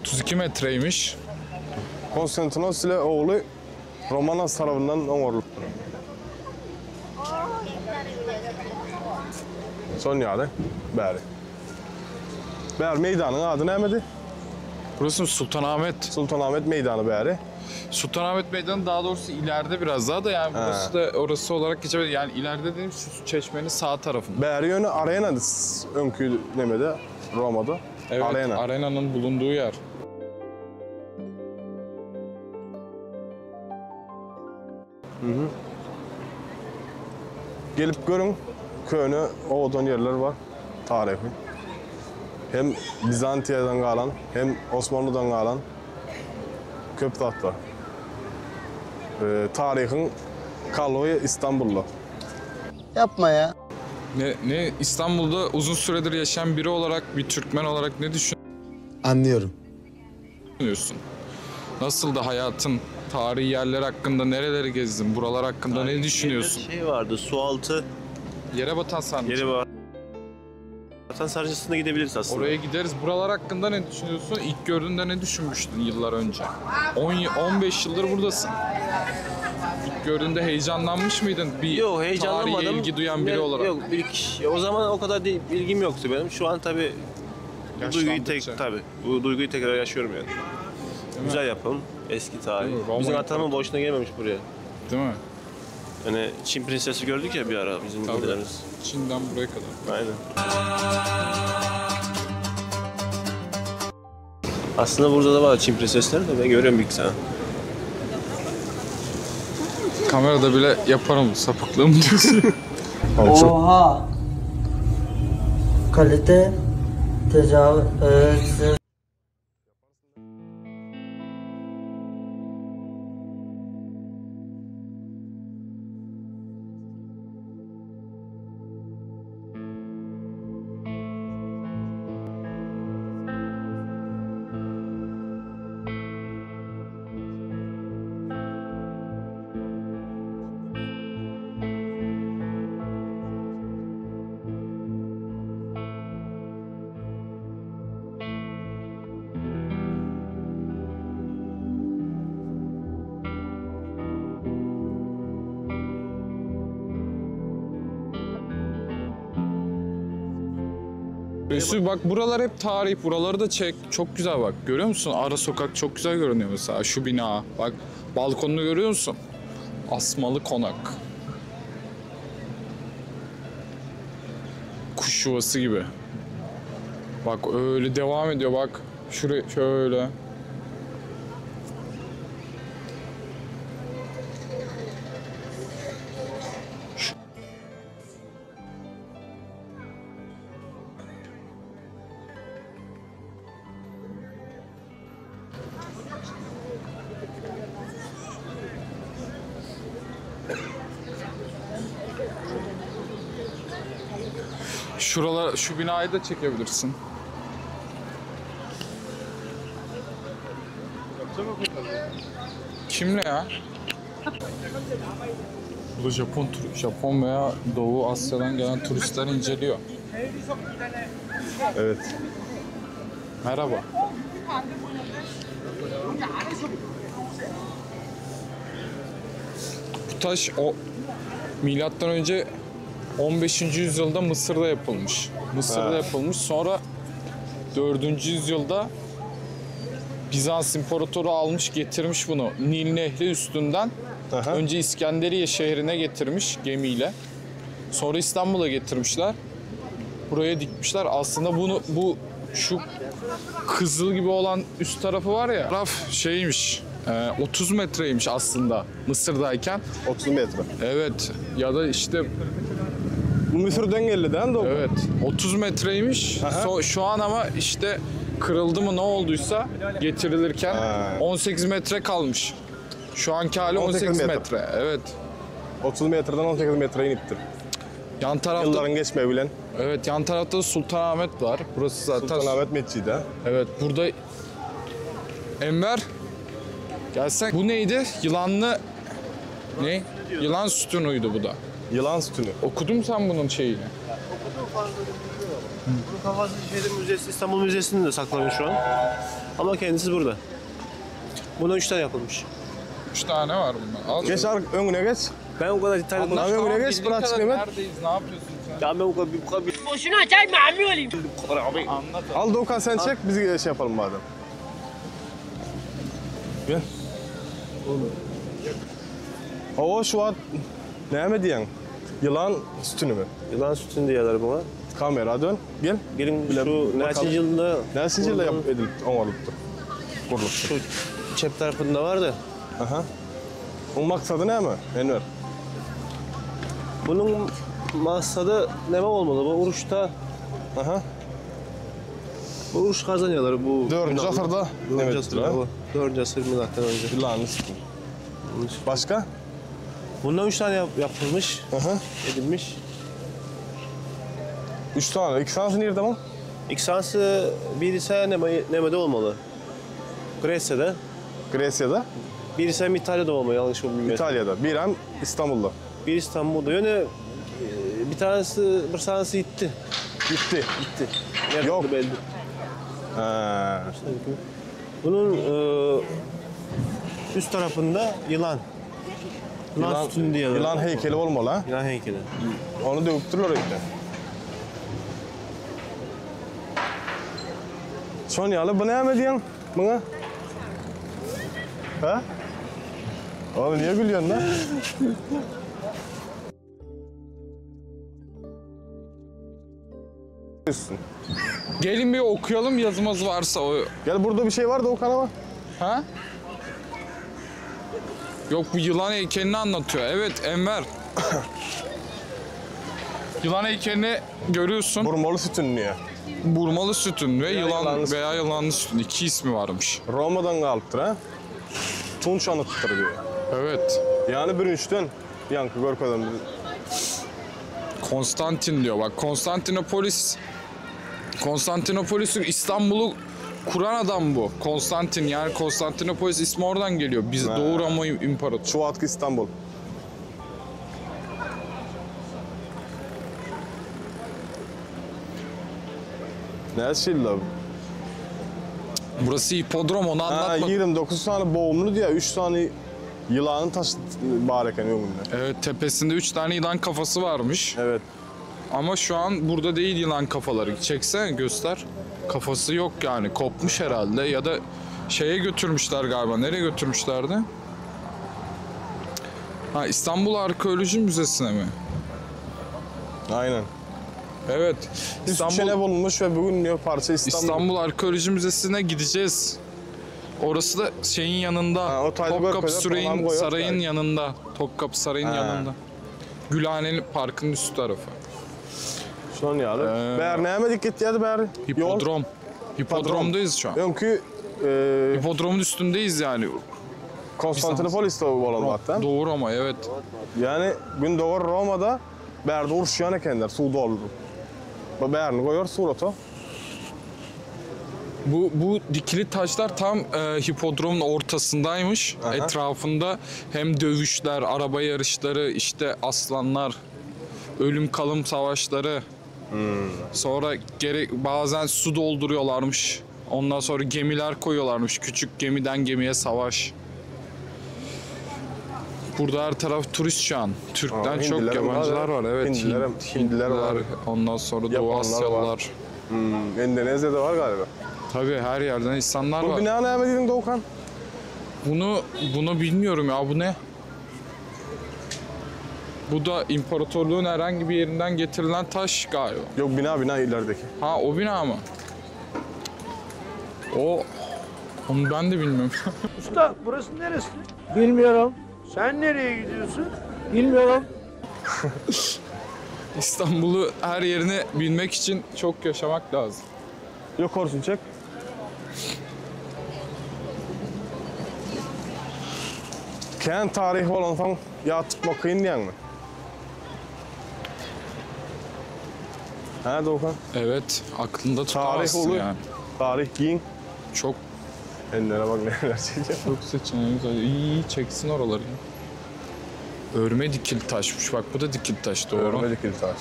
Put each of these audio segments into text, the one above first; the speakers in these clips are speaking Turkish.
32 metreymiş. Konstantinos ile oğlu Romanos tarafından onurluktur. Son yadı, bəli. Bəli, meydanın adı nə idi? Burası Sultanahmet. Sultanahmet meydanı bəli. Sultanahmet Meydanı daha doğrusu ileride biraz daha da yani burası da orası olarak geçebilir. Yani ileride dediğim şu çeşmenin sağ tarafında. Bəli yönü arenadır önkü demədə Roma'da. Evet, Arena. arenanın bulunduğu yer. Gelip görün, köyünü oğudan yerler var, tarihi. Hem Bizantiya'dan kalan, hem Osmanlı'dan kalan köp tat var. Tarihin kalığı İstanbul'da. Yapma ya. Ne İstanbul'da uzun süredir yaşayan biri olarak, bir Türkmen olarak ne Anlıyorum. düşünüyorsun? Nasıl da hayatın, tarihi yerler hakkında nereleri gezdin, buralar hakkında ne düşünüyorsun? Şey vardı, sualtı Yere batan sarnıcı. yeri var. Vatan Sarnıcı'sına gidebiliriz aslında. Oraya gideriz. Buralar hakkında ne düşünüyorsun? İlk gördüğünde ne düşünmüştün yıllar önce? 15 yıldır buradasın. İlk gördüğünde heyecanlanmış mıydın? Bir Yok, heyecanlanmadım. tarihe ilgi duyan biri olarak. Yok, o zaman o kadar değil, bilgim yoktu benim. Şu an tabii Yaşlandıkça. bu duyguyu tekrar yaşıyorum yani. Güzel yapım, eski tarih. Değil mi? Roma Bizim atamın boşuna gelmemiş buraya. Değil mi? Yani Çin Prensesi gördük ya bir ara bizim Tabii. ülkelerimiz. Çin'den buraya kadar. Aynen. Aslında burada da var Çin Prensesleri de ben görüyorum bir iki tane. Kamerada bile yaparım sapıklığımı diyorsun. Oha! Kalite tecavüz. Resul bak buralar hep tarih. Buraları da çek. Çok güzel bak. Görüyor musun? Ara sokak çok güzel görünüyor mesela. Şu bina. Bak balkonunu görüyor musun? Asmalı konak. Kuş yuvası gibi. Bak öyle devam ediyor bak. Şuraya şöyle. Şuralar, şu binayı da çekebilirsin. Kimle ya? Bu da Japon veya Doğu Asya'dan gelen turistler inceliyor. Evet. Merhaba. Bu taş o milattan önce 15. yüzyılda Mısır'da yapılmış. Mısır'da yapılmış. Sonra 4. yüzyılda Bizans İmparatoru almış getirmiş bunu Nil Nehri üstünden. Aha. Önce İskenderiye şehrine getirmiş gemiyle. Sonra İstanbul'a getirmişler. Buraya dikmişler. Aslında bu şu kızıl gibi olan üst tarafı var ya. Taraf şeymiş. 30 metreymiş aslında Mısır'dayken. 30 metre. Evet. Ya da işte Bu Mısır'dan geldi değil mi? Doğru. evet 30 metreymiş. Aha. Şu an ama işte kırıldı mı ne olduysa getirilirken Ha. 18 metre kalmış. Şu anki hali 18 metre. Evet. 30 metreden 18 metreye iniptir. Yan tarafta Yılların geçmeyi bilen evet yan tarafta da Sultanahmet var. Burası zaten Sultanahmet Mescidi. evet burada Enver gelsen bu neydi? Yılanlı ne? Yılan sütunuydu bu da. Yılan sütünü. Okudun mu sen bunun şeyini? Bunun kafası şehrin müzesi, İstanbul Müzesi'nde de saklanıyor şu an. Ama kendisi burada. Buna 3 tane yapılmış. 3 tane var bunda. Az Geç önüne geç. Ben o kadar detaylı Anlat, Abi, tamam, öyle geç, bildiğin bırak kadar Mehmet. Neredeyiz? Ne yapıyorsun sen? Ya ben bu kadar Boşuna çekme ammi olayım. Anlat. Al Doğukan sen çek, biz şey yapalım madem. Gel. O şu an ne mi diyen? Yılan sütünü mü? yılan sütünü diyorlar buna. Kamera dön, gel. Gelin Bile şu bakalım. Nelsin yılında Nelsin yılda yap edilip onarılıptı. Kuruluptu. şu cep tarafında vardı. Aha. O maksadı ne mi? Enver. Bunun maksadı ne olmalı? Bu uruşta Aha. bu uruş kazanıyorlar bu. 4. asırda ne 4. ettiler? asırda bu. 4. asır milattan önce. Yılanın sütünü. Başka? Bundan 3 tane yapılmış, Aha. edilmiş. 3 tane. 2 tanesi nerede mi? İksansı birisi Neme'de olmalı. Gresya'da. Gresya'da, Birisi hem İtalya'da olmalı yanlış bilmiyorum. İtalya'da. Bir hem İstanbul'da. Bir İstanbul'da. Yani bir tanesi gitti. Gitti. Gitti. Nerede Yok. belli. Ha. Bunun üst tarafında yılan. Yılan sütünü diyorlar. Yılan heykeli olmalı ha. Yılan heykeli. Onu dövüktürler öyle. Sonyalı bu ne mi diyorsun buna? Ha? Oğlum niye gülüyorsun lan? Gelin bir okuyalım yazımız varsa o. Gel burada bir şey var da o kanama. Ha? Yok bu yılan heykelini anlatıyor. Evet Enver. Yılan heykelini görüyorsun. Burmalı sütün niye? Burmalı sütün ve yılanlı yılan sütün. veya yılanlı sütün. 2 ismi varmış. Roma'dan kalıptır ha. Tunç anıtıdır diyor. Evet. Yani bürünçten yankı görkeden. Konstantin diyor. Bak Konstantinopolis'in İstanbul'u kuran adam bu. Konstantin yani Konstantinopolis ismi oradan geliyor. Biz Doğu Roma İmparatoru. Çuvatkı İstanbul. Ne şey la? Burası hipodrom onu Ha, anlatma. 29 tane boğumlu diye 3 tane yılanın taşı bareken önünde. Evet tepesinde 3 tane yılan kafası varmış. Evet. Ama şu an burada değil yılan kafaları. Çeksene göster. Kafası yok yani. Kopmuş herhalde ya da şeye götürmüşler galiba. Nereye götürmüşlerdi? Ha İstanbul Arkeoloji Müzesi'ne mi? Aynen. Evet. İstanbul ne bulunmuş ve bugün ne parça İstanbul Arkeoloji Müzesi'ne gideceğiz. Orası da şeyin yanında. Ha, o Tayyip Topkapı Erkoğan'a falan koyuyor Sarayı'nın yani. yanında. Topkapı Sarayı'nın Ha. yanında. Gülhane'nin parkının üst tarafı. Son yalı. Bär ne mi dikkat ya bär? Hipodrom. Hipodromdayız şu an. Önkü Hipodromun üstündeyiz yani. Konstantinopolis'te olan zaten. Doğu Roma evet. Yani gün doğru Roma'da bärde uruşuyan ekenler, su doldu. Bu bärini koyuyor surata. Bu dikili taşlar tam hipodromun ortasındaymış. Aha. Etrafında hem dövüşler, araba yarışları, işte aslanlar, ölüm kalım savaşları. Sonra bazen su dolduruyorlarmış. Ondan sonra gemiler koyuyorlarmış. Küçük gemiden gemiye savaş. Burada her taraf turist şu an. Türk'ten çok Hindiler yabancılar var. Evet. Hindiler var. Ondan sonra Doğu Japonlar Asyalılar. var. Endonezya'da var galiba. Tabii her yerden insanlar Bu var. bina ne mi dedin Doğukan? Bunu bilmiyorum ya bu ne? Bu da imparatorluğun herhangi bir yerinden getirilen taş galiba. Yok bina ilerideki. Ha o bina mı? Onu ben de bilmiyorum. Usta burası neresi? Bilmiyorum. Sen nereye gidiyorsun? Bilmiyorum. İstanbul'u her yerini bilmek için çok yaşamak lazım. Yok olsun çek. Kent tarihi olan falan yatıp bakayım diyen mi? Ha Doğukan? Evet, aklında Tarih tutamazsın oluyor. yani. Tarih giyin. Çok Ellere bak neler çekiyor. çok seçeneğimiz var. İyi çeksin oraları. Örme dikili taşmış. Bak bu da dikili taş doğru. Örme dikili taş.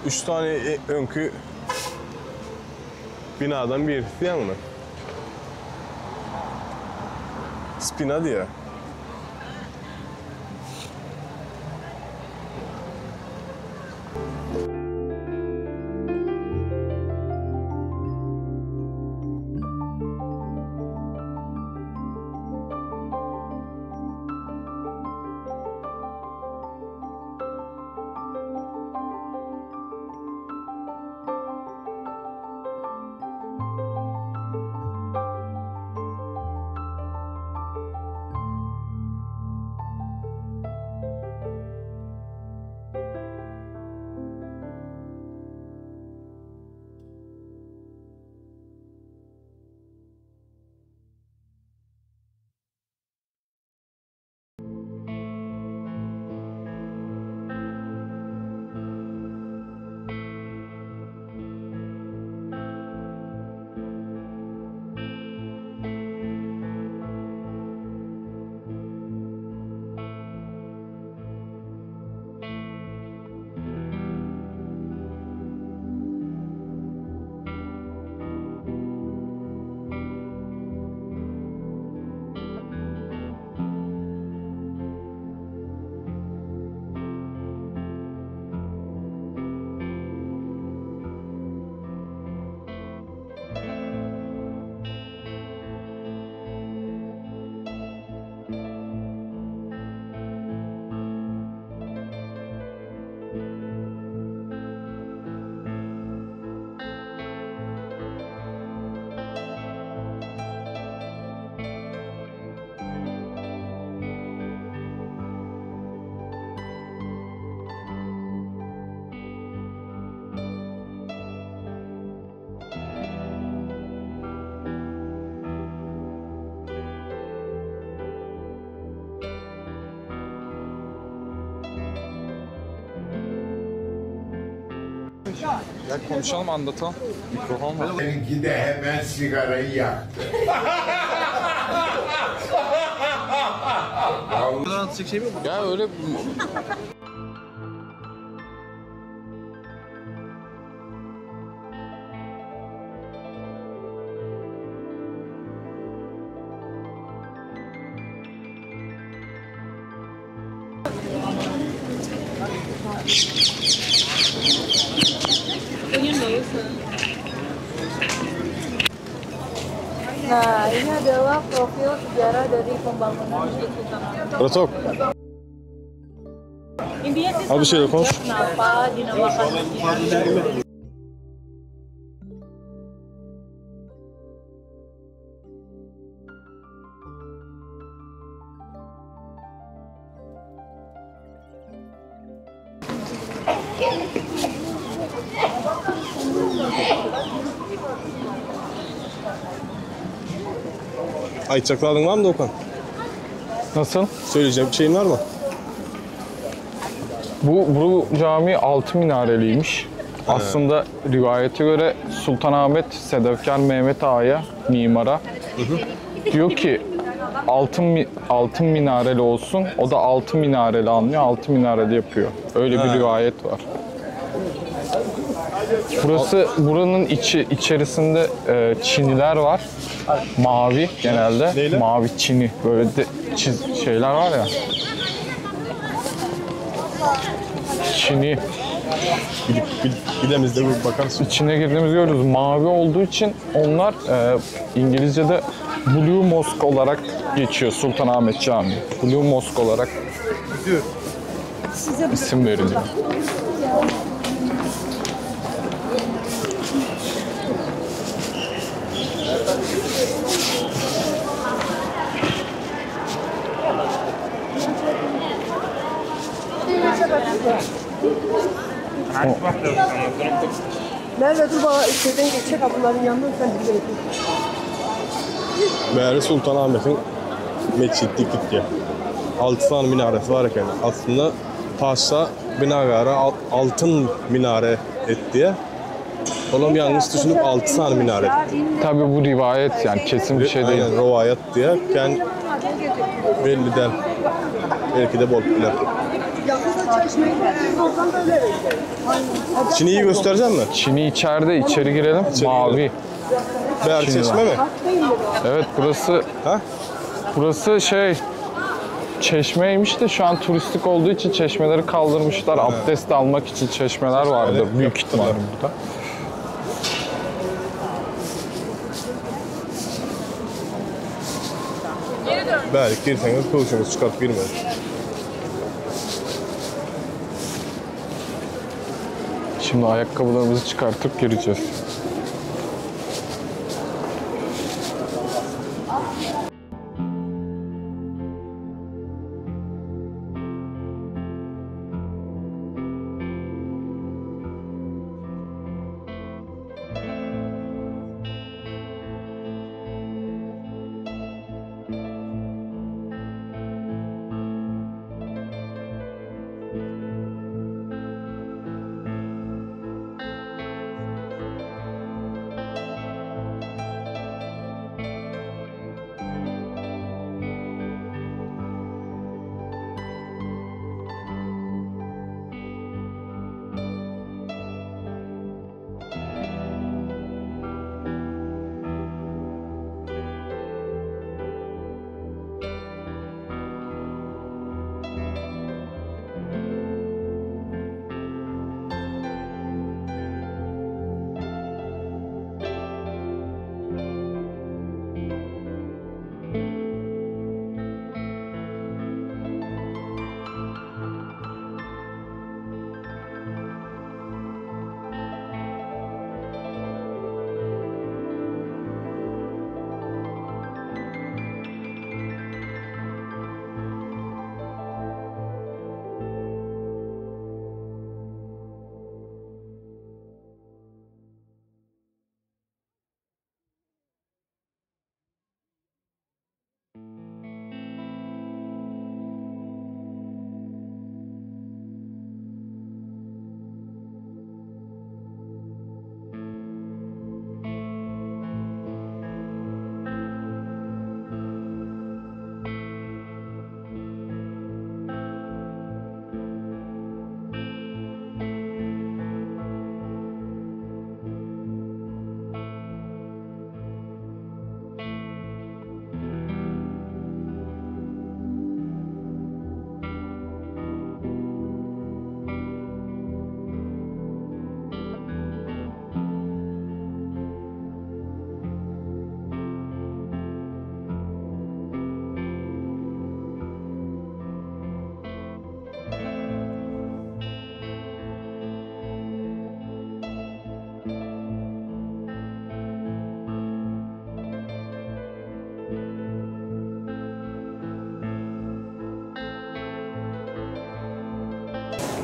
3 tane önkü binadan birisi yanına. Spina diye. Gel konuşalım, anlatalım. Mikrofon var. Benimki de hemen sigarayı yaktı. Ya öyle Nah, ini adalah profil sejarah dari pembangunan Masjid Sultan Hamid. Ratok. Intinya sih Abi şey konuş. kenapa dinamakan masjid. Ayçiçeklerin var mı Doğukan? nasıl? Söyleyeceğim bir şeyin var mı? Bu cami 6 minareliymiş. Aslında rivayete göre Sultanahmet Sedefkar Mehmet Ağa'ya, mimara diyor ki altın minareli olsun. O da 6 minareli anlıyor. 6 minareli yapıyor. Öyle bir rivayet var. Buranın içerisinde çiniler var. Mavi genelde. Neyle? Mavi çini. Böyle de şeyler var ya. Çini. Gidemizde bir bakarsın. İçine girdiğimizi görüyoruz. Mavi olduğu için onlar İngilizce'de Blue Mosque olarak geçiyor Sultanahmet Camii. Blue Mosque olarak isim veriliyor. Merve dur bana şeyden geçecek ablaların yanından sen bir de Meğer Sultanahmet'in mescidi gitti. 6 tane minaresi var yani. Aslında Paşa binagara altın minare etti. Oğlum yanlış düşünüp 6 tane minare etti. Tabii bu rivayet, yani kesin bir şey değil. Aynen rivayet diye. Yani belliden belki de bol bilir. Çin'iyi göstereceğim mi? Çin'i içeride, içeri girelim. Mavi. Beyaz Çin'i Çeşme mi? Evet, burası Ha? burası çeşmeymiş de şu an turistik olduğu için çeşmeleri kaldırmışlar. Abdest almak için çeşmeler vardır Evet, büyük yaptılar. ihtimalle burada. Belki girseniz kılıçınızı çıkartıp girmez. Şimdi ayakkabılarımızı çıkartıp gireceğiz.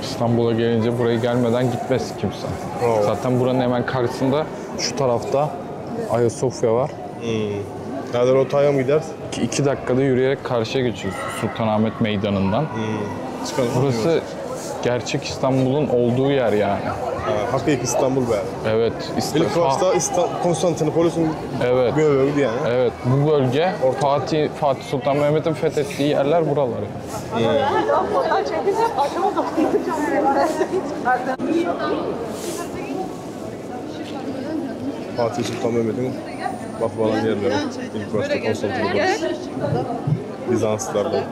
İstanbul'a gelince buraya gelmeden gitmez kimse. Oo. Zaten buranın hemen karşısında şu tarafta Ayasofya var. Nerede rotaya mı gideriz? 2 dakikada yürüyerek karşıya geçiyoruz Sultanahmet Meydanı'ndan. Çıkalım. Burası gerçek İstanbul'un olduğu yer yani. Hakiki İstanbul be. Evet. İlk başta Konstantinopolis'in Evet. bölgeydi yani. Evet. Bu bölge Fatih Sultan Mehmet'in fethettiği yerler buraları. Fatih Sultan Mehmet'in bakılan yerleri. İlk başta Konstantinopolis. Bizanslılardan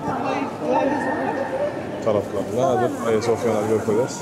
taraflarına. Nedir? Ayasofya'lar göreceğiz.